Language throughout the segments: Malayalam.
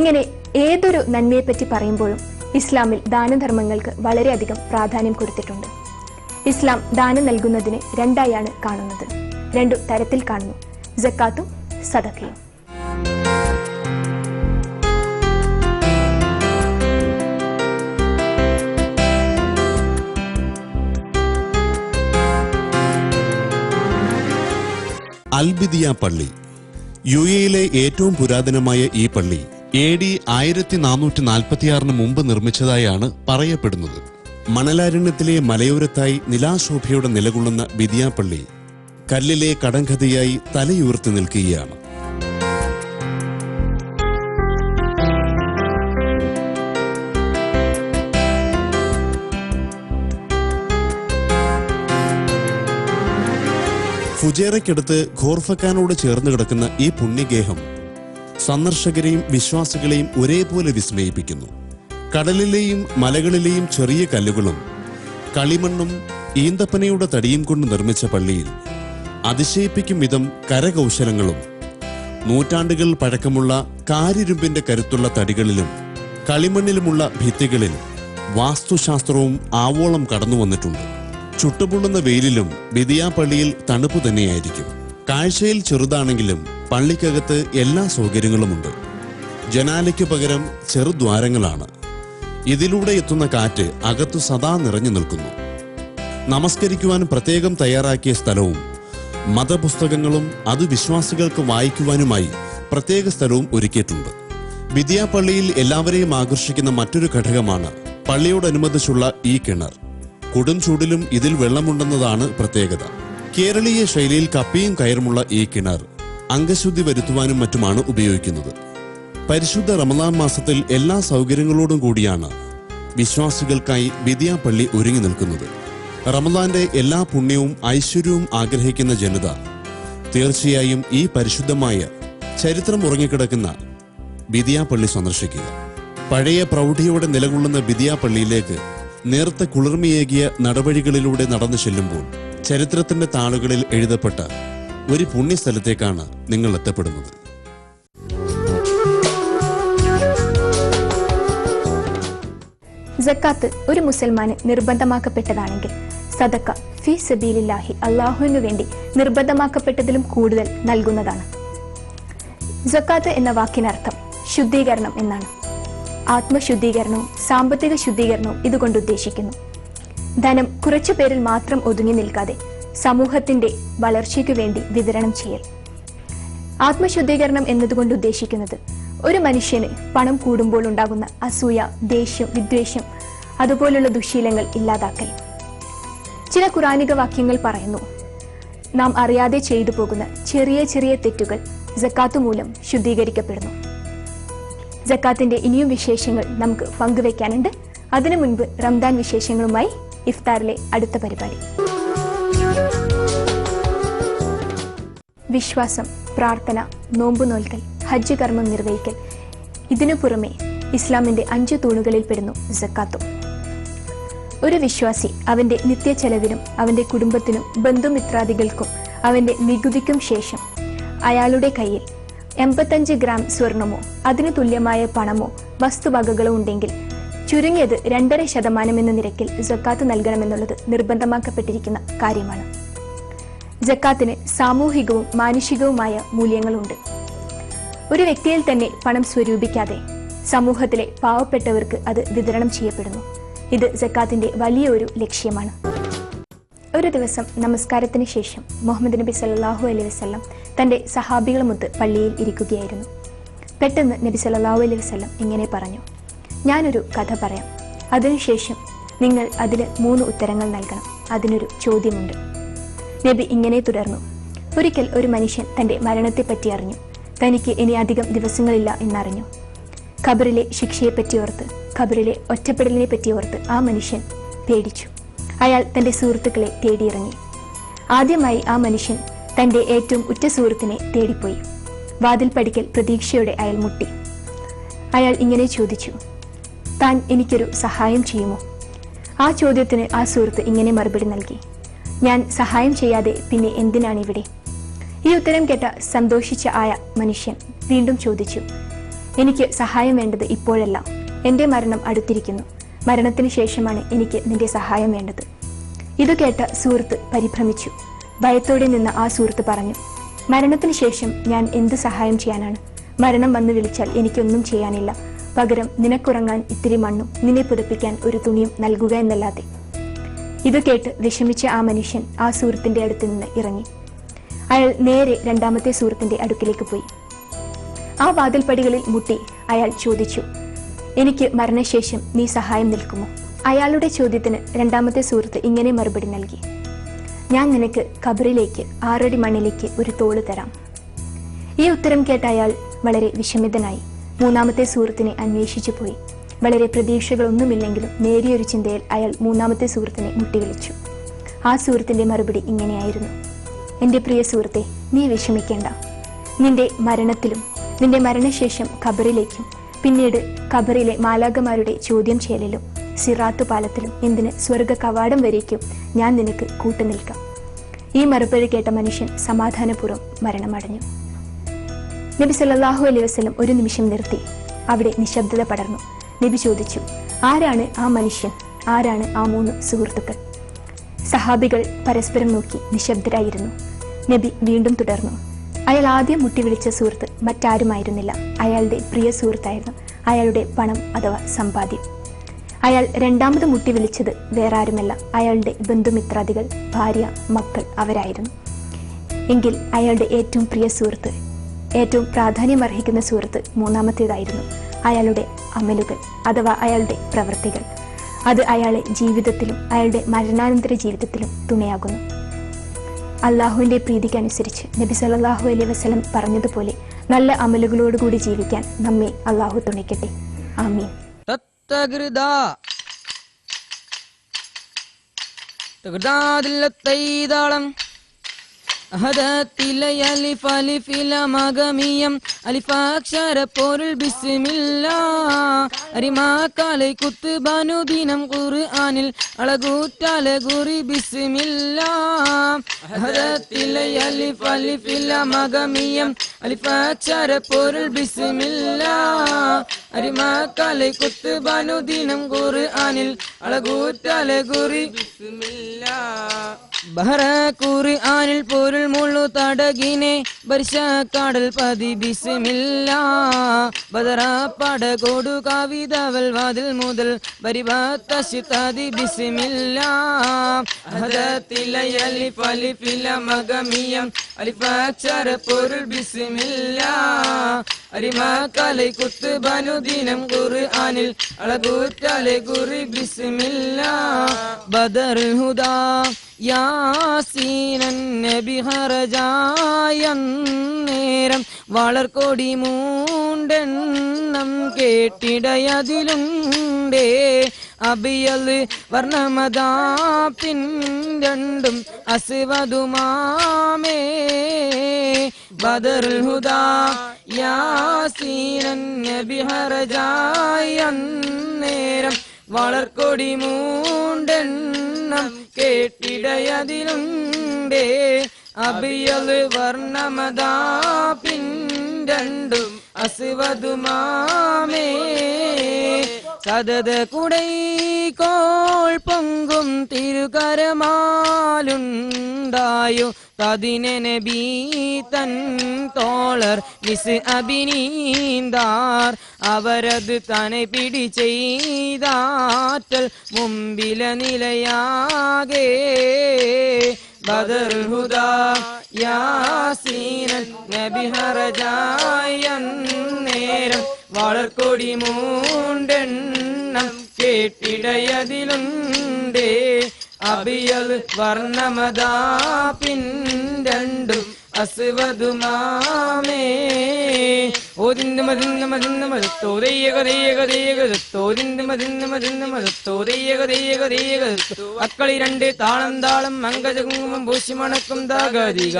ഇങ്ങനെ ഏതൊരു നന്മയെപ്പറ്റി പറയുമ്പോഴും ഇസ്ലാമിൽ ദാനധർമ്മങ്ങൾക്ക് വളരെയധികം പ്രാധാന്യം കൊടുത്തിട്ടുണ്ട്. ഇസ്ലാം ദാനം നൽകുന്നതിന് രണ്ടായാണ് കാണുന്നത്. രണ്ടു തരത്തിൽ കാണുന്നു: സക്കാത്തും സദഖയും. അൽബിദിയ പള്ളി യുഎഇയിലെ ഏറ്റവും പുരാതനമായ ഈ പള്ളി AD 1446 മുമ്പ് നിർമ്മിച്ചതായാണ് പറയപ്പെടുന്നത്. മണലാരണ്യത്തിലെ മലയോരത്തായി നിലാശോഭയോടെ നിലകൊള്ളുന്ന ബിദിയ പള്ളി കല്ലിലെ കടങ്കഥയായി തലയുയർത്തി നിൽക്കുകയാണ്. ഫുജേറയ്ക്കടുത്ത് ഖോർഫക്കാനോട് ചേർന്ന് കിടക്കുന്ന ഈ പുണ്യഗേഹം സന്ദർശകരെയും വിശ്വാസികളെയും ഒരേപോലെ വിസ്മയിപ്പിക്കുന്നു. കടലിലെയും മലകളിലെയും ചെറിയ കല്ലുകളും കളിമണ്ണും ഈന്തപ്പനയുടെ തടിയും കൊണ്ട് നിർമ്മിച്ച പള്ളിയിൽ അതിശയിപ്പിക്കും വിധം കരകൗശലങ്ങളും നൂറ്റാണ്ടുകൾ പഴക്കമുള്ള കാരിരുമ്പിന്റെ കരുത്തുള്ള തടികളിലും കളിമണ്ണിലുമുള്ള ഭിത്തികളിൽ വാസ്തുശാസ്ത്രവും ആവോളം കടന്നു വന്നിട്ടുണ്ട്. ചുട്ടുപൊള്ളുന്ന വെയിലിലും ബിദിയ പള്ളിയിൽ തണുപ്പ് തന്നെയായിരിക്കും. കാഴ്ചയിൽ ചെറുതാണെങ്കിലും പള്ളിക്കകത്ത് എല്ലാ സൗകര്യങ്ങളുമുണ്ട്. ജനാലയ്ക്കു പകരം ചെറുദ്വാരങ്ങളാണ്. ഇതിലൂടെ എത്തുന്ന കാറ്റ് അകത്തു സദാ നിറഞ്ഞു നിൽക്കുന്നു. നമസ്കരിക്കുവാൻ പ്രത്യേകം തയ്യാറാക്കിയ സ്ഥലവും മതപുസ്തകങ്ങളും അത് വിശ്വാസികൾക്ക് വായിക്കുവാനുമായി പ്രത്യേക സ്ഥലവും ഒരുക്കിയിട്ടുണ്ട്. ബിദിയ പള്ളിയിൽ എല്ലാവരെയും ആകർഷിക്കുന്ന മറ്റൊരു ഘടകമാണ് പള്ളിയോടനുബന്ധിച്ചുള്ള ഈ കിണർ. കൊടും ചൂടിലും ഇതിൽ വെള്ളമുണ്ടെന്നതാണ് പ്രത്യേകത. കേരളീയ ശൈലിയിൽ കപ്പിയും കയറുമുള്ള ഈ കിണർ അംഗശുദ്ധി വരുത്തുവാനും മറ്റുമാണ് ഉപയോഗിക്കുന്നത്. പരിശുദ്ധ റമദാൻ മാസത്തിൽ എല്ലാ സൗകര്യങ്ങളോടും കൂടിയാണ് വിശ്വാസികൾക്കായി ബിദിയ പള്ളി ഒരുങ്ങി നിൽക്കുന്നത്. റമദാന്റെ എല്ലാ പുണ്യവും ഐശ്വര്യവും ആഗ്രഹിക്കുന്ന ജനത തീർച്ചയായും ഈ പരിശുദ്ധമായ ചരിത്രം ഉറങ്ങിക്കിടക്കുന്ന ബിദിയ പള്ളി സന്ദർശിക്കുക. പഴയ പ്രൗഢിയോടെ നിലകൊള്ളുന്ന ബിദിയ പള്ളിയിലേക്ക് നേർത്ത കുളിർമയേകിയ നടവഴികളിലൂടെ നടന്നു ചെല്ലുമ്പോൾ ചരിത്രത്തിന്റെ താളുകളിൽ എഴുതപ്പെട്ട ഒരു പുണ്യസ്ഥലത്തേക്കാണ് നിങ്ങൾ എത്തപ്പെടുന്നത്. സക്കാത്ത് ഒരു മുസൽമാന് നിർബന്ധമാക്കപ്പെട്ടതാണെങ്കിൽ സദക്ക ഫീ സബീലില്ലാഹി അല്ലാഹുവിനു വേണ്ടി നിർബന്ധമാക്കപ്പെട്ടതിലും കൂടുതൽ നൽകുന്നതാണ്. സക്കാത്ത് എന്ന വാക്കിനർത്ഥം ശുദ്ധീകരണം എന്നാണ്. ആത്മശുദ്ധീകരണവും സാമ്പത്തിക ശുദ്ധീകരണവും ഇതുകൊണ്ട് ഉദ്ദേശിക്കുന്നു. ധനം കുറച്ചു പേരിൽ മാത്രം ഒതുങ്ങി നിൽക്കാതെ സമൂഹത്തിന്റെ വളർച്ചയ്ക്കു വേണ്ടി വിതരണം ചെയ്യൽ. ആത്മശുദ്ധീകരണം എന്നതുകൊണ്ട് ഉദ്ദേശിക്കുന്നത് ഒരു മനുഷ്യന് പണം കൂടുമ്പോൾ ഉണ്ടാകുന്ന അസൂയ, ദേഷ്യം, വിദ്വേഷം, അതുപോലുള്ള ദുശീലങ്ങൾ ഇല്ലാതാക്കൽ. ചില ഖുറാനിക വാക്യങ്ങൾ പറയുന്നു, നാം അറിയാതെ ചെയ്തു പോകുന്ന ചെറിയ ചെറിയ തെറ്റുകൾ സക്കാത്ത് മൂലം ശുദ്ധീകരിക്കപ്പെടുന്നു. സക്കാത്തിന്റെ ഇനിയും വിശേഷങ്ങൾ നമുക്ക് പങ്കുവെക്കാനുണ്ട്. അതിനു മുൻപ് റംദാൻ വിശേഷങ്ങളുമായി ഇഫ്താറിലെ അടുത്ത പരിപാടി. വിശ്വാസം, പ്രാർത്ഥന, നോമ്പു നോൽക്കൽ, ഹജ്ജ് കർമ്മം നിർവഹിക്കൽ, ഇതിനു പുറമെ ഇസ്ലാമിന്റെ 5 തൂണുകളിൽ പെടുന്നു സക്കാത്തും. ഒരു വിശ്വാസി അവന്റെ നിത്യ ചെലവിനും അവന്റെ കുടുംബത്തിനും ബന്ധുമിത്രാദികൾക്കും അവന്റെ നികുതിക്കും ശേഷം അയാളുടെ കയ്യിൽ 85 ഗ്രാം സ്വർണമോ അതിനു തുല്യമായ പണമോ വസ്തുവകകളോ ഉണ്ടെങ്കിൽ ചുരുങ്ങിയത് 2.5% എന്ന നിരക്കിൽ സക്കാത്ത് നൽകണമെന്നുള്ളത് നിർബന്ധമാക്കപ്പെട്ടിരിക്കുന്ന കാര്യമാണ്. സക്കാത്തിന് സാമൂഹികവും മാനുഷികവുമായ മൂല്യങ്ങളുണ്ട്. ഒരു വ്യക്തിയിൽ തന്നെ പണം സ്വരൂപിക്കാതെ സമൂഹത്തിലെ പാവപ്പെട്ടവർക്ക് അത് വിതരണം ചെയ്യപ്പെടുന്നു. ഇത് സക്കാത്തിന്റെ വലിയ ഒരു ലക്ഷ്യമാണ്. ഒരു ദിവസം നമസ്കാരത്തിന് ശേഷം മുഹമ്മദ് നബി സല്ലല്ലാഹു അലൈഹി വസല്ലം തന്റെ സഹാബികളുമൊത്ത് പള്ളിയിൽ ഇരിക്കുകയായിരുന്നു. പെട്ടെന്ന് നബി സല്ലല്ലാഹു അലൈഹി വസല്ലം ഇങ്ങനെ പറഞ്ഞു, ഞാനൊരു കഥ പറയാം, അതിനുശേഷം നിങ്ങൾ അതിന് 3 ഉത്തരങ്ങൾ നൽകണം. അതിനൊരു ചോദ്യമുണ്ട്. നബി ഇങ്ങനെ തുടർന്നു, ഒരിക്കൽ ഒരു മനുഷ്യൻ തന്റെ മരണത്തെപ്പറ്റി അറിഞ്ഞു. തനിക്ക് ഇനി അധികം ദിവസങ്ങളില്ല എന്നറിഞ്ഞു. ഖബറിലെ ശിക്ഷയെപ്പറ്റി ഓർത്ത്, ഖബറിലെ ഒറ്റപ്പെടലിനെ പറ്റി ഓർത്ത് ആ മനുഷ്യൻ പേടിച്ചു. അയാൾ തന്റെ സുഹൃത്തുക്കളെ തേടിയിറങ്ങി. ആദ്യമായി ആ മനുഷ്യൻ തന്റെ ഏറ്റവും ഉറ്റ സുഹൃത്തിനെ തേടിപ്പോയി. വാതിൽ പടിക്കൽ പ്രതീക്ഷയോടെ അയാൾ മുട്ടി. അയാൾ ഇങ്ങനെ ചോദിച്ചു, താൻ എനിക്കൊരു സഹായം ചെയ്യുമോ? ആ ചോദ്യത്തിന് ആ സുഹൃത്ത് ഇങ്ങനെ മറുപടി നൽകി, ഞാൻ സഹായം ചെയ്യാതെ പിന്നെ എന്തിനാണിവിടെ? ഈ ഉത്തരം കേട്ട സന്തോഷിച്ച ആയ മനുഷ്യൻ വീണ്ടും ചോദിച്ചു, എനിക്ക് സഹായം വേണ്ടത് ഇപ്പോഴല്ല. എൻ്റെ മരണം അടുത്തിരിക്കുന്നു. മരണത്തിന് ശേഷമാണ് എനിക്ക് നിന്റെ സഹായം വേണ്ടത്. ഇത് കേട്ട സുഹൃത്ത് പരിഭ്രമിച്ചു. ഭയത്തോടെ നിന്ന ആ സുഹൃത്ത് പറഞ്ഞു, മരണത്തിന് ശേഷം ഞാൻ എന്ത് സഹായം ചെയ്യാനാണ്? മരണം വന്നു വിളിച്ചാൽ എനിക്കൊന്നും ചെയ്യാനില്ല. പകരം നിനക്കുറങ്ങാൻ ഇത്തിരി മണ്ണും നിന്നെ പുതപ്പിക്കാൻ ഒരു തുണിയും നൽകുക എന്നല്ലാതെ. ഇത് കേട്ട് വിഷമിച്ച ആ മനുഷ്യൻ ആ സുഹൃത്തിന്റെ അടുത്ത് നിന്ന് ഇറങ്ങി. അയാൾ നേരെ രണ്ടാമത്തെ സുഹൃത്തിന്റെ അടുക്കിലേക്ക് പോയി. ആ വാതിൽപ്പടികളിൽ മുട്ടി അയാൾ ചോദിച്ചു, എനിക്ക് മരണശേഷം നീ സഹായം നിൽക്കുമോ? അയാളുടെ ചോദ്യത്തിന് രണ്ടാമത്തെ സുഹൃത്ത് ഇങ്ങനെ മറുപടി നൽകി, ഞാൻ നിനക്ക് ഖബറിലേക്ക് 6 അടി മണ്ണിലേക്ക് ഒരു തോള് തരാം. ഈ ഉത്തരം കേട്ട അയാൾ വളരെ വിഷമിതനായി മൂന്നാമത്തെ സുഹൃത്തിനെ അന്വേഷിച്ചു പോയി. വളരെ പ്രതീക്ഷകളൊന്നുമില്ലെങ്കിലും നേരിയൊരു ചിന്തയിൽ അയാൾ മൂന്നാമത്തെ സുഹൃത്തിനെ മുട്ടിവിളിച്ചു. ആ സുഹൃത്തിന്റെ മറുപടി ഇങ്ങനെയായിരുന്നു, എൻ്റെ പ്രിയ സുഹൃത്തെ, നീ വിഷമിക്കേണ്ട. നിന്റെ മരണത്തിലും നിന്റെ മരണശേഷം ഖബറിലേക്കും പിന്നീട് ഖബറിലെ മാലാഖമാരുടെ ചോദ്യം ചെയ്യലിലും സിറാത്ത് പാലത്തിലും എന്തിന് സ്വർഗ കവാടം വരേക്കും ഞാൻ നിനക്ക് കൂട്ടുനിൽക്കാം. ഈ മറുപടി കേട്ട മനുഷ്യൻ സമാധാനപൂർവ്വം മരണമടഞ്ഞു. നബി സല്ലല്ലാഹു അലൈഹി വസല്ലം ഒരു നിമിഷം നിർത്തി. അവിടെ നിശബ്ദത പടർന്നു. നബി ചോദിച്ചു, ആരാണ് ആ മനുഷ്യൻ? ആരാണ് ആ 3 സുഹൃത്തുക്കൾ? സഹാബികൾ പരസ്പരം നോക്കി നിശബ്ദരായിരുന്നു. നബി വീണ്ടും തുടർന്നു, അയാൾ ആദ്യം മുട്ടിവിളിച്ച സുഹൃത്ത് മറ്റാരുമായിരുന്നില്ല, അയാളുടെ പ്രിയ സുഹൃത്തായിരുന്നു. അയാളുടെ പണം അഥവാ സമ്പാദ്യം. അയാൾ രണ്ടാമത് മുട്ടിവിളിച്ചത് വേറെ ആരുമല്ല, അയാളുടെ ബന്ധുമിത്രാദികൾ, ഭാര്യ, മക്കൾ അവരായിരുന്നു. എങ്കിൽ അയാളുടെ ഏറ്റവും പ്രിയ സുഹൃത്ത്, ഏറ്റവും പ്രാധാന്യം അർഹിക്കുന്ന സുഹൃത്ത് മൂന്നാമത്തേതായിരുന്നു. അയാളുടെ അമലുകൾ അഥവാ അയാളുടെ പ്രവൃത്തികൾ. അത് അയാളെ ജീവിതത്തിലും അയാളുടെ മരണാനന്തര ജീവിതത്തിലും തുണയാകുന്നു. അള്ളാഹുവിൻ്റെ പ്രീതിക്കനുസരിച്ച് നബി സല്ലല്ലാഹു അലൈഹി വസല്ലം പറഞ്ഞതുപോലെ നല്ല അമലുകളോടുകൂടി ജീവിക്കാൻ നമ്മെ അള്ളാഹു തുണയ്ക്കട്ടെ. ആമീൻ. അലിഫാക്ഷര പൊരുൾ ബിസ്മില്ലാ അരിമാക്കാലെ കുത്തുബാനുദിനം ഖുർആനിൽ അളകൂറ്റാലെ ഗുറി ബിസ്മില്ലാ അലിഫിലമഗമിയം അലിഫാക്ഷര പൊരുൾ ബിസ്മില്ലാ അരിമാക്കാലെ കുത്തുബാനുദിനം ഖുർആനിൽ അളകൂറ്റാലെ ഗുറി ബിസ്മില്ലാ ബഹറ ഖുർആനിൽ പൊരുൾ മുള്ളു തടകിനെ ബർഷ കടൽ പതി ബിസ്മില്ലാ ബദറ പടകോടു കവിതവൽ വാതിൽ മുതൽ ബരിബത്തശിതതി ബിസ്മില്ലാ അലിഫിലമഗമിയം അലിഫാക്ഷര പൊരുൾ ബിസ്മില്ലാ അരിമാക്കാലെ കുത്തുബാനുദിനം ഖുർആനിൽ അളകൂറ്റാലെ ഗുറി ബിസ്മില്ലാ ബദറുൽ ഹുദാ യാസീനൻ നബി ഹറജായന്നേരം വളർക്കൊടി മൂണ്ടെണ്ണം കേട്ടിടയതിലുണ്ടേ അബിയൽ വർണ്ണമതാപ്പിൻ രണ്ടും അസ്വദുമാമേ ബദറുൽ ഹുദാ യാസീനൻ നബി ഹറജായന്നേരം വളർക്കൊടി മൂണ്ടെണ്ണം കേട്ടിടയതിലുണ്ടേ അബിയൽ വർണ്ണമതാപ്പിൻ രണ്ടും അസ്വദുമാമേ സദത കുടൈക്കോൾ പൊങ്കും തിരുകരമാലുണ്ടായോ തതിനെ നബി തൻ തോളർ മിസ് അഭിനീന്താർ അവരത് തന്നെ പിടി ചെയ്താറ്റൽ മുമ്പില നിലയാകെ ബദറുൽ ഹുദാ യാസീനൻ നബി ഹറജായന്നേരം വളർക്കൊടി മൂണ്ടെണ്ണം കേട്ടിടയതിലുണ്ടേ അബിയൽ വർണ്ണമതാപ്പിൻ രണ്ടും അസ്വദുമാമേ അക്കളി രണ്ട് താളം താളം അങ്കജകുങ്കുമം പൂശി മണക്കും ദാഗതിക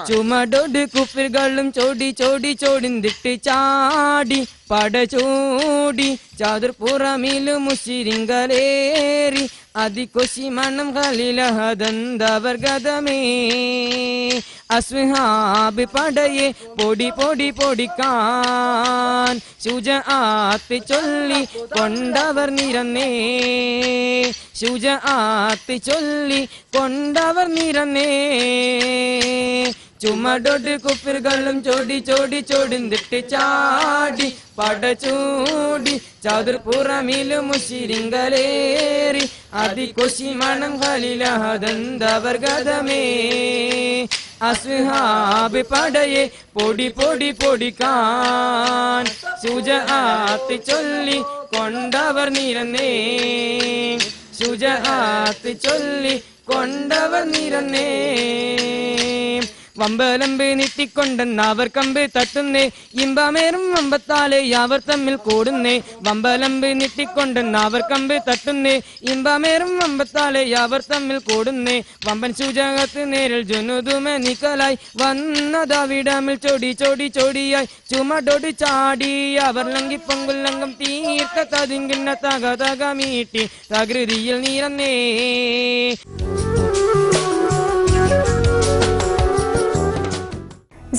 ചുമടോട് കുപ്പികളും ചോടി ചോടി ചോടിന്തിട്ട് ചാടി പടചോടി ചാതുർപുറമിലു മുശിരിങ്കലേറി അതികൊശി മണം ഖലീലഹദന്തവർ ഗതമേ അസ്ഹാബ് പടയെ പൊടി പൊടി പൊടിക്കാൻ ശുജആത്ത് ചൊല്ലി കൊണ്ടവർ നിരന്നേ ശുജആത്ത് ചൊല്ലി കൊണ്ടവർ നിരന്നേ ചുമടോട് കുപ്പികളും ചോടി ചോടി ചോടിന്തിട്ട് ചാടി പടചൂടി ചാതുർപുറമിലു മുശിരിങ്കലേറി അതികൊശി മണം ഖലീലഹദന്തവർ ഗതമേ അസ്ഹാബ് പടയെ പൊടി പൊടി പൊടിക്കാൻ ശുജആത്ത് ചൊല്ലി കൊണ്ടവർ നിരന്നേ ശുജആത്ത് ചൊല്ലി കൊണ്ടവർ നിരന്നേ വമ്പലമ്പ് നീട്ടിക്കൊണ്ടെന്ന് അവർ കമ്പ് തട്ടുന്നേ ഇമ്പമേറും വമ്പത്താലെ അവർ തമ്മിൽ കൂടുന്നേ വമ്പലമ്പ് നീട്ടിക്കൊണ്ടെന്ന് അവർ കമ്പ് തട്ടുന്നേ ഇമ്പമേറും വമ്പത്താലെ അവർ തമ്മിൽ കൂടുന്നേ വമ്പൻ ശുചകത്ത് നേരിൽ ജുനുദുമെ നിക്കലായി വന്നതവിടമിൽ ചോടി ചോടി ചോടിയായി ചുമടോട് ചാടി അവർ ലങ്കി പൊങ്കുല്ലങ്കം തീർത്ത തതിങ്കിന്ന തക തക മീട്ടി തകൃതിയിൽ നീരന്നേ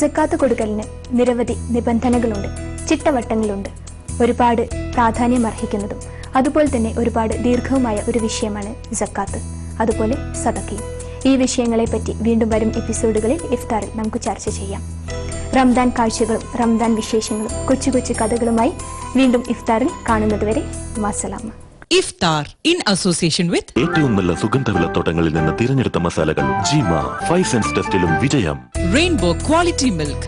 സക്കാത്ത് കൊടുക്കലിന് നിരവധി നിബന്ധനകളുണ്ട്, ചിട്ടവട്ടങ്ങളുണ്ട്. ഒരുപാട് പ്രാധാന്യം അർഹിക്കുന്നതും അതുപോലെ തന്നെ ഒരുപാട് ദീർഘവുമായ ഒരു വിഷയമാണ് സക്കാത്ത്, അതുപോലെ സദഖയും. ഈ വിഷയങ്ങളെപ്പറ്റി വീണ്ടും വരും എപ്പിസോഡുകളിൽ ഇഫ്താറിൽ നമുക്ക് ചർച്ച ചെയ്യാം. റംദാൻ കാഴ്ചകളും റംദാൻ വിശേഷങ്ങളും കൊച്ചു കൊച്ചു കഥകളുമായി വീണ്ടും ഇഫ്താറിൽ കാണുന്നതുവരെ മാസലാമ. ഇഫ്താർ ഇൻ അസോസിയേഷൻ വിത്ത് ഏറ്റവും നല്ല സുഗന്ധവിളത്തോട്ടങ്ങളിൽ നിന്ന് തിരഞ്ഞെടുത്ത മസാലകൾ ജീമ 5 സെൻസ് ടെസ്റ്റിലും വിജയം. Rainbow quality milk